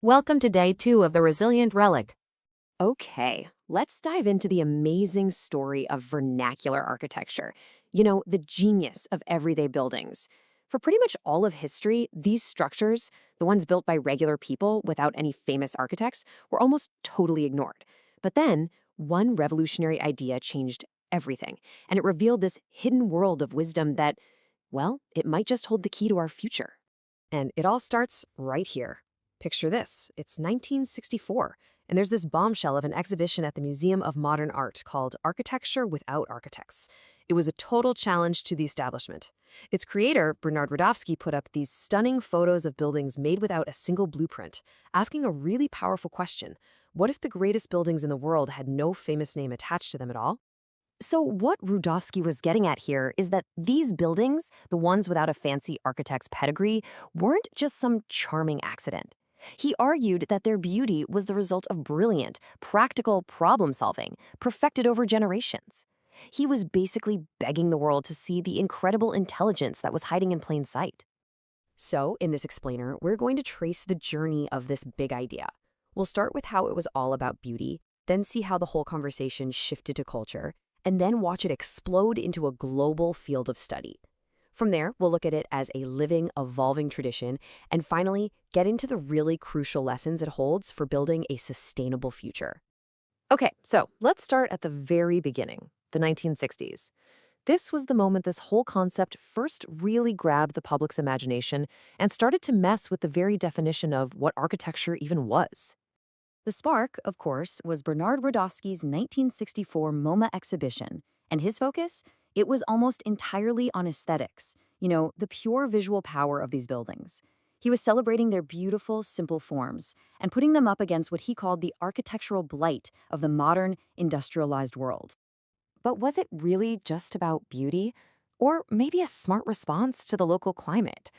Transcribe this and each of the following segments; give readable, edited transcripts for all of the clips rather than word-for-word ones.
Welcome to day 2 of the Resilient Relic. Okay, let's dive into the amazing story of vernacular architecture. The genius of everyday buildings. For pretty much all of history, these structures, the ones built by regular people without any famous architects, were almost totally ignored. But then, one revolutionary idea changed everything, and it revealed this hidden world of wisdom that, well, it might just hold the key to our future. And it all starts right here. Picture this, it's 1964. And there's this bombshell of an exhibition at the Museum of Modern Art called Architecture Without Architects. It was a total challenge to the establishment. Its creator, Bernard Radowski, put up these stunning photos of buildings made without a single blueprint, asking a really powerful question. What if the greatest buildings in the world had no famous name attached to them at all? So what Rudofsky was getting at here is that these buildings, the ones without a fancy architect's pedigree, weren't just some charming accident. He argued that their beauty was the result of brilliant, practical problem solving, perfected over generations. He was basically begging the world to see the incredible intelligence that was hiding in plain sight. So, in this explainer, we're going to trace the journey of this big idea. We'll start with how it was all about beauty, then see how the whole conversation shifted to culture, and then watch it explode into a global field of study. From there, we'll look at it as a living, evolving tradition, and finally, get into the really crucial lessons it holds for building a sustainable future. Okay, so let's start at the very beginning, the 1960s. This was the moment this whole concept first really grabbed the public's imagination and started to mess with the very definition of what architecture even was. The spark, of course, was Bernard Radowski's 1964 MoMA exhibition, and his focus? It was almost entirely on aesthetics, the pure visual power of these buildings. He was celebrating their beautiful, simple forms and putting them up against what he called the architectural blight of the modern, industrialized world. But was it really just about beauty? Or maybe a smart response to the local climate?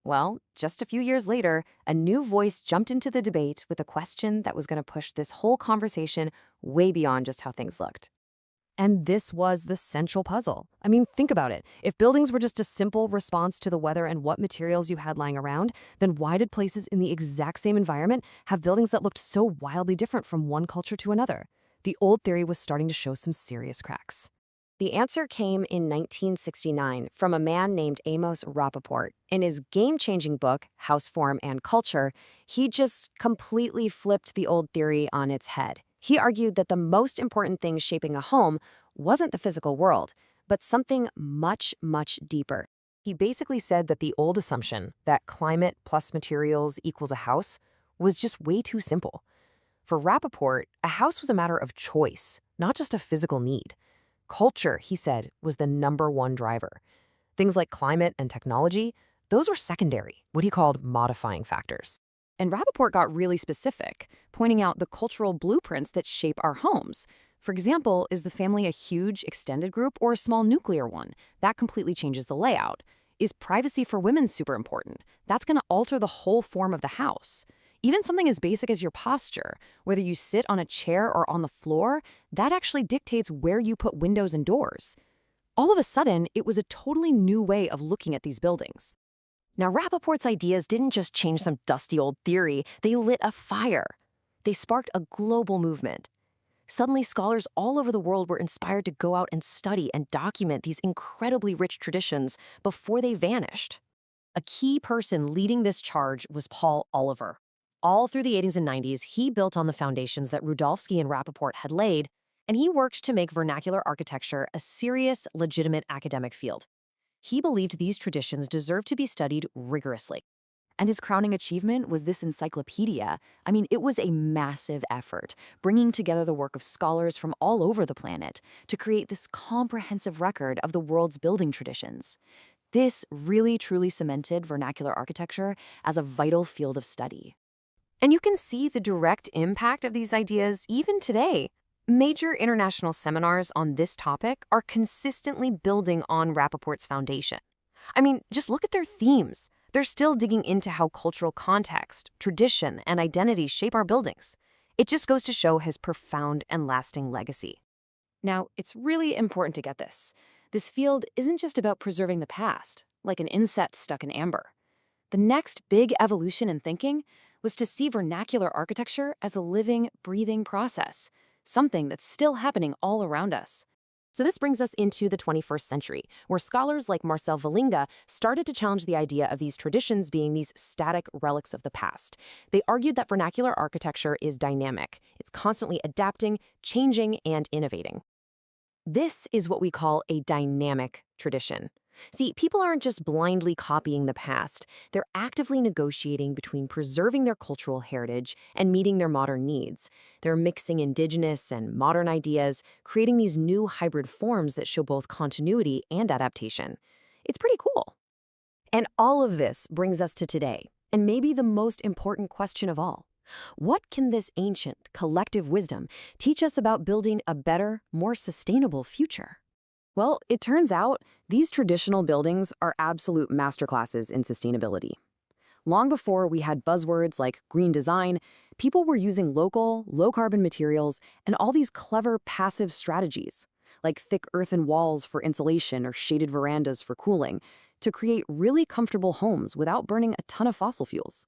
Well, just a few years later, a new voice jumped into the debate with a question that was going to push this whole conversation way beyond just how things looked. And this was the central puzzle. I mean, think about it. If buildings were just a simple response to the weather and what materials you had lying around, then why did places in the exact same environment have buildings that looked so wildly different from one culture to another? The old theory was starting to show some serious cracks. The answer came in 1969 from a man named Amos Rappaport. In his game-changing book, House Form and Culture, he just completely flipped the old theory on its head. He argued that the most important thing shaping a home wasn't the physical world, but something much, much deeper. He basically said that the old assumption that climate plus materials equals a house was just way too simple. For Rappaport, a house was a matter of choice, not just a physical need. Culture, he said, was the #1 driver. Things like climate and technology, those were secondary, what he called modifying factors. And Rappaport got really specific, pointing out the cultural blueprints that shape our homes. For example, is the family a huge extended group or a small nuclear one? That completely changes the layout. Is privacy for women super important? That's going to alter the whole form of the house. Even something as basic as your posture, whether you sit on a chair or on the floor, that actually dictates where you put windows and doors. All of a sudden, it was a totally new way of looking at these buildings. Now, Rappaport's ideas didn't just change some dusty old theory, they lit a fire. They sparked a global movement. Suddenly, scholars all over the world were inspired to go out and study and document these incredibly rich traditions before they vanished. A key person leading this charge was Paul Oliver. All through the 80s and 90s, he built on the foundations that Rudolfsky and Rappaport had laid, and he worked to make vernacular architecture a serious, legitimate academic field. He believed these traditions deserved to be studied rigorously. And his crowning achievement was this encyclopedia. I mean, it was a massive effort, bringing together the work of scholars from all over the planet to create this comprehensive record of the world's building traditions. This really truly cemented vernacular architecture as a vital field of study. And you can see the direct impact of these ideas even today. Major international seminars on this topic are consistently building on Rappaport's foundation. I mean, just look at their themes. They're still digging into how cultural context, tradition, and identity shape our buildings. It just goes to show his profound and lasting legacy. Now, it's really important to get this. This field isn't just about preserving the past, like an insect stuck in amber. The next big evolution in thinking was to see vernacular architecture as a living, breathing process, something that's still happening all around us. So this brings us into the 21st century, where scholars like Marcel Vellinga started to challenge the idea of these traditions being these static relics of the past. They argued that vernacular architecture is dynamic. It's constantly adapting, changing, and innovating. This is what we call a dynamic tradition. See, people aren't just blindly copying the past. They're actively negotiating between preserving their cultural heritage and meeting their modern needs. They're mixing indigenous and modern ideas, creating these new hybrid forms that show both continuity and adaptation. It's pretty cool. And all of this brings us to today, and maybe the most important question of all. What can this ancient, collective wisdom teach us about building a better, more sustainable future? Well, it turns out these traditional buildings are absolute masterclasses in sustainability. Long before we had buzzwords like green design, people were using local, low-carbon materials and all these clever passive strategies, like thick earthen walls for insulation or shaded verandas for cooling, to create really comfortable homes without burning a ton of fossil fuels.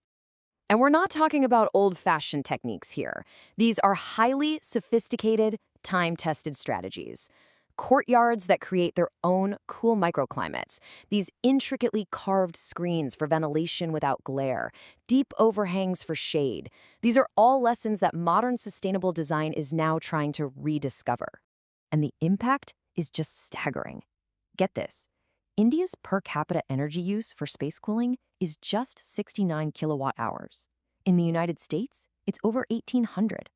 And we're not talking about old-fashioned techniques here. These are highly sophisticated, time-tested strategies. Courtyards that create their own cool microclimates, these intricately carved screens for ventilation without glare, deep overhangs for shade. These are all lessons that modern sustainable design is now trying to rediscover. And the impact is just staggering. Get this. India's per capita energy use for space cooling is just 69 kilowatt hours. In the United States, it's over 1,800.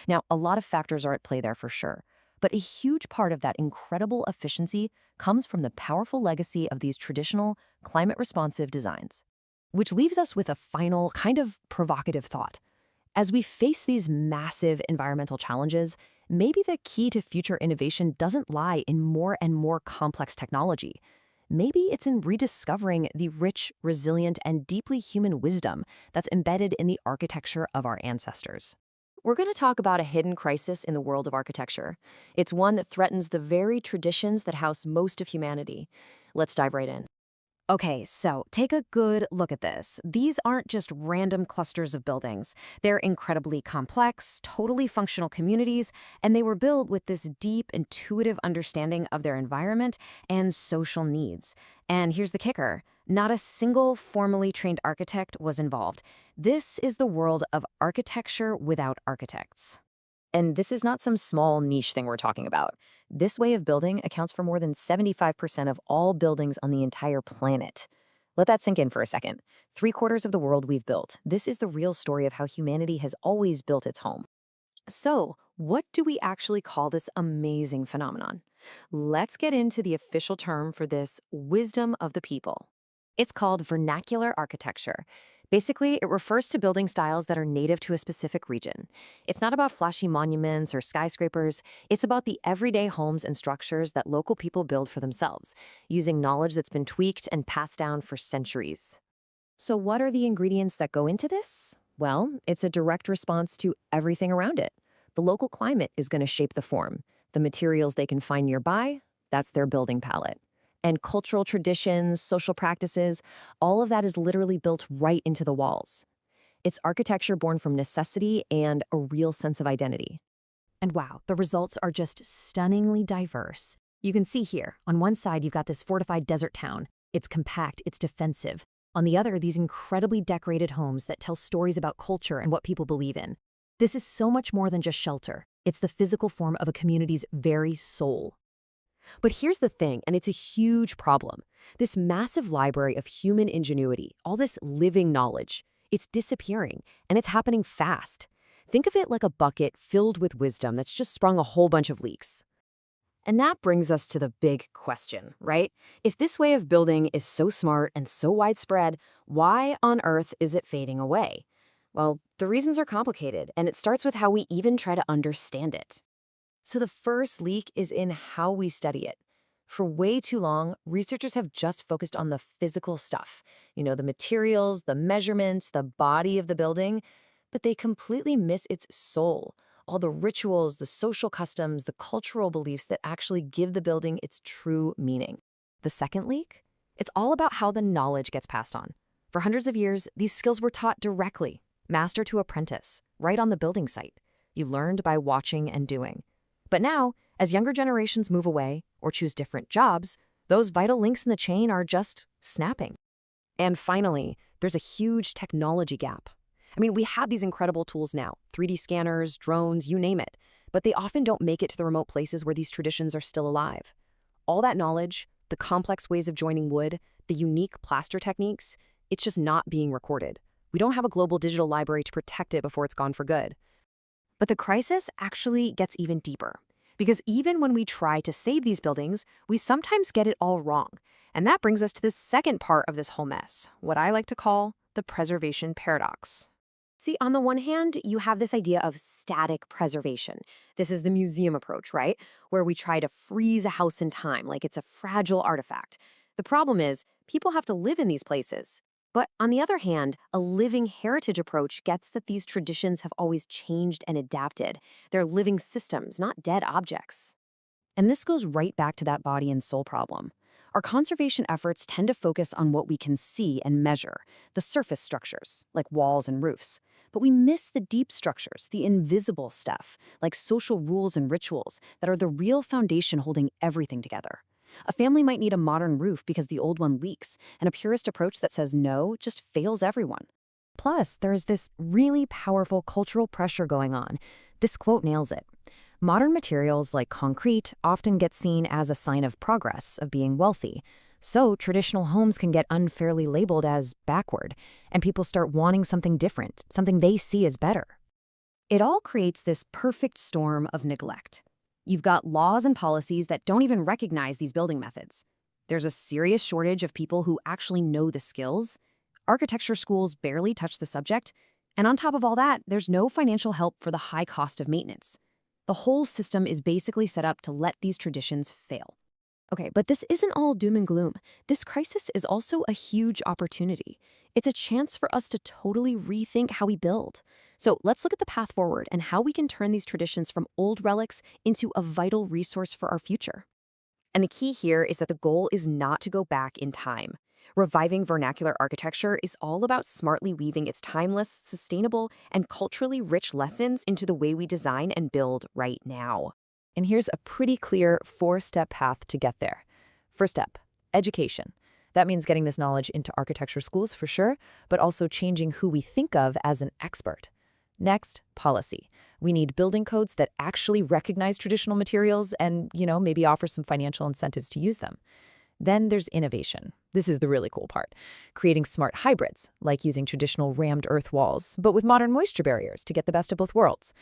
Now, a lot of factors are at play there for sure, but a huge part of that incredible efficiency comes from the powerful legacy of these traditional, climate-responsive designs. Which leaves us with a final, kind of provocative thought. As we face these massive environmental challenges, maybe the key to future innovation doesn't lie in more and more complex technology. Maybe it's in rediscovering the rich, resilient, and deeply human wisdom that's embedded in the architecture of our ancestors. We're going to talk about a hidden crisis in the world of architecture. It's one that threatens the very traditions that house most of humanity. Let's dive right in. Okay, so take a good look at this. These aren't just random clusters of buildings. They're incredibly complex, totally functional communities, and they were built with this deep, intuitive understanding of their environment and social needs. And here's the kicker. Not a single formally trained architect was involved. This is the world of architecture without architects. And this is not some small niche thing we're talking about. This way of building accounts for more than 75% of all buildings on the entire planet. Let that sink in for a second. 3/4 of the world we've built. This is the real story of how humanity has always built its home. So, what do we actually call this amazing phenomenon? Let's get into the official term for this wisdom of the people. It's called vernacular architecture. Basically, it refers to building styles that are native to a specific region. It's not about flashy monuments or skyscrapers. It's about the everyday homes and structures that local people build for themselves, using knowledge that's been tweaked and passed down for centuries. So what are the ingredients that go into this? Well, it's a direct response to everything around it. The local climate is going to shape the form. The materials they can find nearby, that's their building palette. And cultural traditions, social practices, all of that is literally built right into the walls. It's architecture born from necessity and a real sense of identity. And wow, the results are just stunningly diverse. You can see here, on one side, you've got this fortified desert town. It's compact, it's defensive. On the other, these incredibly decorated homes that tell stories about culture and what people believe in. This is so much more than just shelter. It's the physical form of a community's very soul. But here's the thing, and it's a huge problem. This massive library of human ingenuity, all this living knowledge, it's disappearing, and it's happening fast. Think of it like a bucket filled with wisdom that's just sprung a whole bunch of leaks. And that brings us to the big question, right? If this way of building is so smart and so widespread, why on earth is it fading away? Well, the reasons are complicated, and it starts with how we even try to understand it. So the first leak is in how we study it. For way too long, researchers have just focused on the physical stuff, the materials, the measurements, the body of the building, but they completely miss its soul, all the rituals, the social customs, the cultural beliefs that actually give the building its true meaning. The second leak? It's all about how the knowledge gets passed on. For hundreds of years, these skills were taught directly. master to apprentice, right on the building site. You learned by watching and doing. But now, as younger generations move away or choose different jobs, those vital links in the chain are just snapping. And finally, there's a huge technology gap. I mean, we have these incredible tools now, 3D scanners, drones, you name it, but they often don't make it to the remote places where these traditions are still alive. All that knowledge, the complex ways of joining wood, the unique plaster techniques, it's just not being recorded. We don't have a global digital library to protect it before it's gone for good. But the crisis actually gets even deeper, because even when we try to save these buildings, we sometimes get it all wrong. And that brings us to the second part of this whole mess, what I like to call the preservation paradox. See, on the one hand, you have this idea of static preservation. This is the museum approach, right? Where we try to freeze a house in time like it's a fragile artifact. The problem is, people have to live in these places. But on the other hand, a living heritage approach gets that these traditions have always changed and adapted. They're living systems, not dead objects. And this goes right back to that body and soul problem. Our conservation efforts tend to focus on what we can see and measure, the surface structures, like walls and roofs. But we miss the deep structures, the invisible stuff, like social rules and rituals that are the real foundation holding everything together. A family might need a modern roof because the old one leaks, and a purist approach that says no just fails everyone. Plus, there is this really powerful cultural pressure going on. This quote nails it. Modern materials like concrete often get seen as a sign of progress, of being wealthy. So traditional homes can get unfairly labeled as backward, and people start wanting something different, something they see as better. It all creates this perfect storm of neglect. You've got laws and policies that don't even recognize these building methods. There's a serious shortage of people who actually know the skills. Architecture schools barely touch the subject. And on top of all that, there's no financial help for the high cost of maintenance. The whole system is basically set up to let these traditions fail. Okay, but this isn't all doom and gloom. This crisis is also a huge opportunity. It's a chance for us to totally rethink how we build. So let's look at the path forward and how we can turn these traditions from old relics into a vital resource for our future. And the key here is that the goal is not to go back in time. Reviving vernacular architecture is all about smartly weaving its timeless, sustainable, and culturally rich lessons into the way we design and build right now. And here's a pretty clear 4-step path to get there. First step, education. That means getting this knowledge into architecture schools for sure, but also changing who we think of as an expert. Next, policy. We need building codes that actually recognize traditional materials and, maybe offer some financial incentives to use them. Then there's innovation. This is the really cool part. Creating smart hybrids, like using traditional rammed earth walls, but with modern moisture barriers to get the best of both worlds.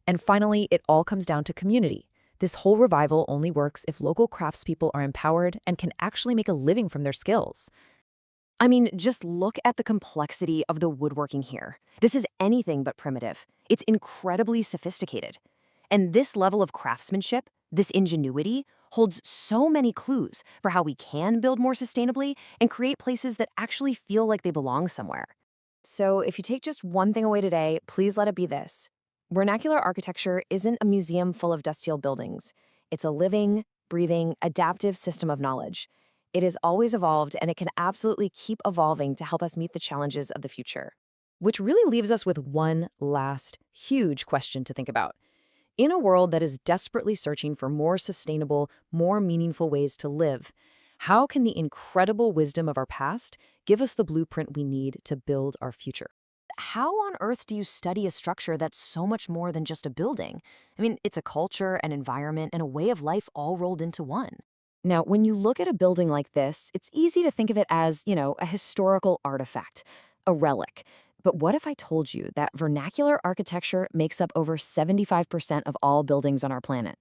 And finally, it all comes down to community. This whole revival only works if local craftspeople are empowered and can actually make a living from their skills. I mean, just look at the complexity of the woodworking here. This is anything but primitive. It's incredibly sophisticated. And this level of craftsmanship, this ingenuity, holds so many clues for how we can build more sustainably and create places that actually feel like they belong somewhere. So if you take just one thing away today, please let it be this. Vernacular architecture isn't a museum full of dust-heeled buildings. It's a living, breathing, adaptive system of knowledge. It has always evolved, and it can absolutely keep evolving to help us meet the challenges of the future. Which really leaves us with one last huge question to think about. In a world that is desperately searching for more sustainable, more meaningful ways to live, how can the incredible wisdom of our past give us the blueprint we need to build our future? How on earth do you study a structure that's so much more than just a building? I mean, it's a culture, an environment, and a way of life all rolled into one. Now, when you look at a building like this, it's easy to think of it as, a historical artifact, a relic. But what if I told you that vernacular architecture makes up over 75% of all buildings on our planet?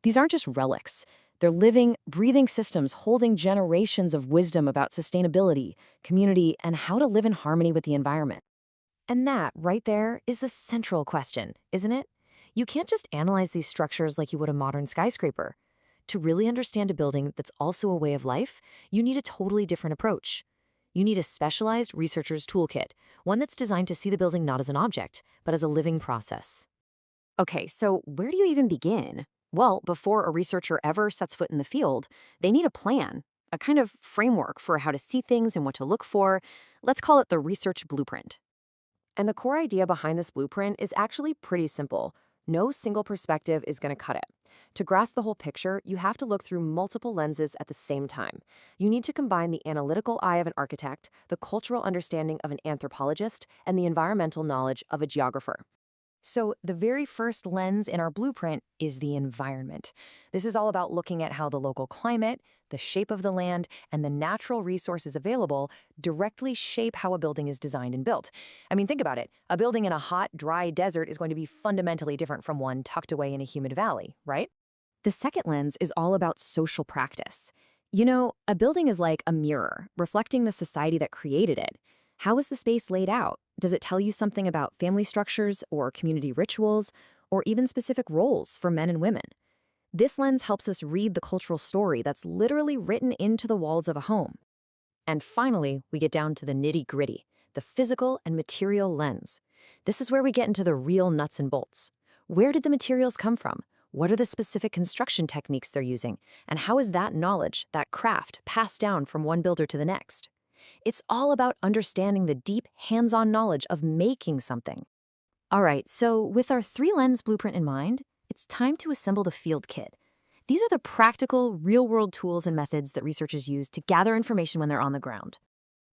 These aren't just relics. They're living, breathing systems holding generations of wisdom about sustainability, community, and how to live in harmony with the environment. And that, right there, is the central question, isn't it? You can't just analyze these structures like you would a modern skyscraper. To really understand a building that's also a way of life, you need a totally different approach. You need a specialized researcher's toolkit, one that's designed to see the building not as an object, but as a living process. Okay, so where do you even begin? Well, before a researcher ever sets foot in the field, they need a plan, a kind of framework for how to see things and what to look for. Let's call it the research blueprint. And the core idea behind this blueprint is actually pretty simple. No single perspective is going to cut it. To grasp the whole picture, you have to look through multiple lenses at the same time. You need to combine the analytical eye of an architect, the cultural understanding of an anthropologist, and the environmental knowledge of a geographer. So, the very first lens in our blueprint is the environment. This is all about looking at how the local climate, the shape of the land, and the natural resources available directly shape how a building is designed and built. I mean, think about it. A building in a hot, dry desert is going to be fundamentally different from one tucked away in a humid valley, right? The second lens is all about social practice. You know, a building is like a mirror, reflecting the society that created it. How is the space laid out? Does it tell you something about family structures or community rituals, or even specific roles for men and women? This lens helps us read the cultural story that's literally written into the walls of a home. And finally, we get down to the nitty-gritty, the physical and material lens. This is where we get into the real nuts and bolts. Where did the materials come from? What are the specific construction techniques they're using? And how is that knowledge, that craft, passed down from one builder to the next? It's all about understanding the deep, hands-on knowledge of making something. All right, so with our three-lens blueprint in mind, it's time to assemble the field kit. These are the practical, real-world tools and methods that researchers use to gather information when they're on the ground.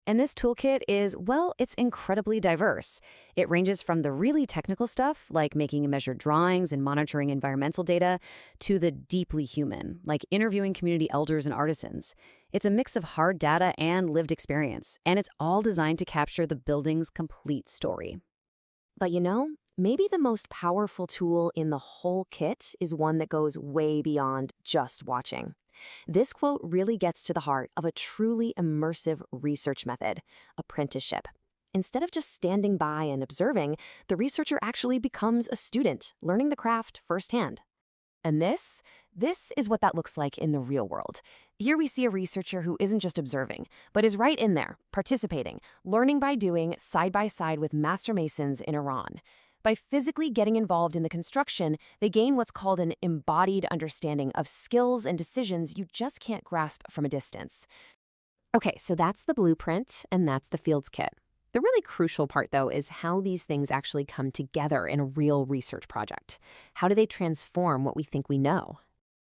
And this toolkit is, well, it's incredibly diverse. It ranges from the really technical stuff, like making and measured drawings and monitoring environmental data, to the deeply human, like interviewing community elders and artisans. It's a mix of hard data and lived experience, and it's all designed to capture the building's complete story. But you know, maybe the most powerful tool in the whole kit is one that goes way beyond just watching. This quote really gets to the heart of a truly immersive research method, apprenticeship. Instead of just standing by and observing, the researcher actually becomes a student, learning the craft firsthand. And this is what that looks like in the real world. Here we see a researcher who isn't just observing, but is right in there, participating, learning by doing, side by side with master masons in Iran. By physically getting involved in the construction, they gain what's called an embodied understanding of skills and decisions you just can't grasp from a distance. Okay, so that's the blueprint, and that's the fields kit. The really crucial part, though, is how these things actually come together in a real research project. How do they transform what we think we know?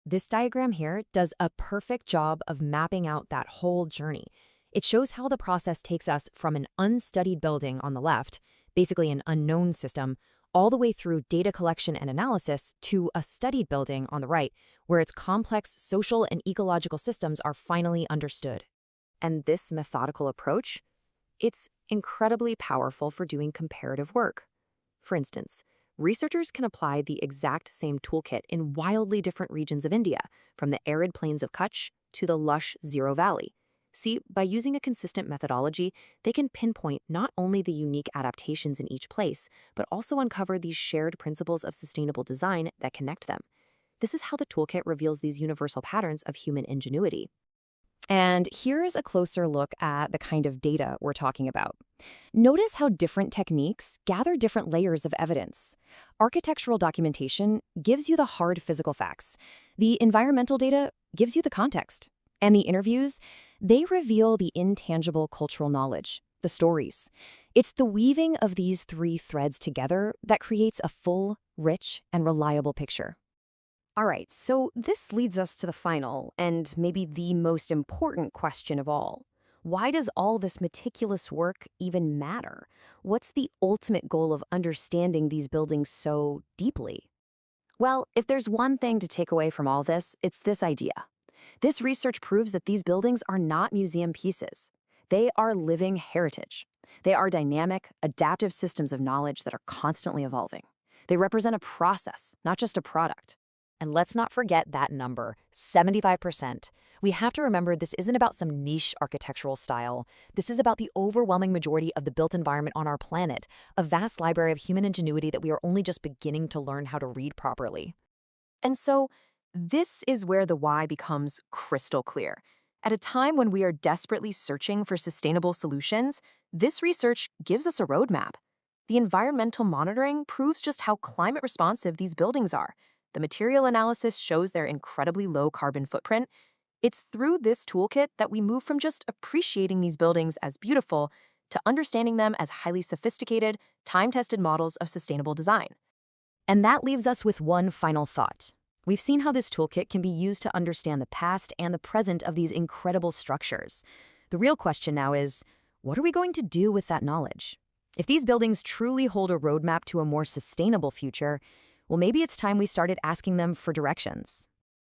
This diagram here does a perfect job of mapping out that whole journey. It shows how the process takes us from an unstudied building on the left, basically an unknown system, all the way through data collection and analysis to a studied building on the right, where its complex social and ecological systems are finally understood. And this methodical approach, it's incredibly powerful for doing comparative work. For instance, researchers can apply the exact same toolkit in wildly different regions of India, from the arid plains of Kutch to the lush Zero Valley. See, by using a consistent methodology, they can pinpoint not only the unique adaptations in each place, but also uncover these shared principles of sustainable design that connect them. This is how the toolkit reveals these universal patterns of human ingenuity. And here's a closer look at the kind of data we're talking about. Notice how different techniques gather different layers of evidence. Architectural documentation gives you the hard physical facts. The environmental data gives you the context. And the interviews, they reveal the intangible cultural knowledge, the stories. It's the weaving of these three threads together that creates a full, rich, and reliable picture. All right, so this leads us to the final, and maybe the most important question of all. Why does all this meticulous work even matter? What's the ultimate goal of understanding these buildings so deeply? Well, if there's one thing to take away from all this, it's this idea. This research proves that these buildings are not museum pieces. They are living heritage. They are dynamic, adaptive systems of knowledge that are constantly evolving. They represent a process, not just a product. And let's not forget that number, 75%. We have to remember this isn't about some niche architectural style. This is about the overwhelming majority of the built environment on our planet, a vast library of human ingenuity that we are only just beginning to learn how to read properly. And so, this is where the why becomes crystal clear. At a time when we are desperately searching for sustainable solutions, this research gives us a roadmap. The environmental monitoring proves just how climate responsive these buildings are. The material analysis shows their incredibly low carbon footprint. It's through this toolkit that we move from just appreciating these buildings as beautiful to understanding them as highly sophisticated, time-tested models of sustainable design. And that leaves us with one final thought. We've seen how this toolkit can be used to understand the past and the present of these incredible structures. The real question now is, what are we going to do with that knowledge? If these buildings truly hold a roadmap to a more sustainable future, well, maybe it's time we started asking them for directions.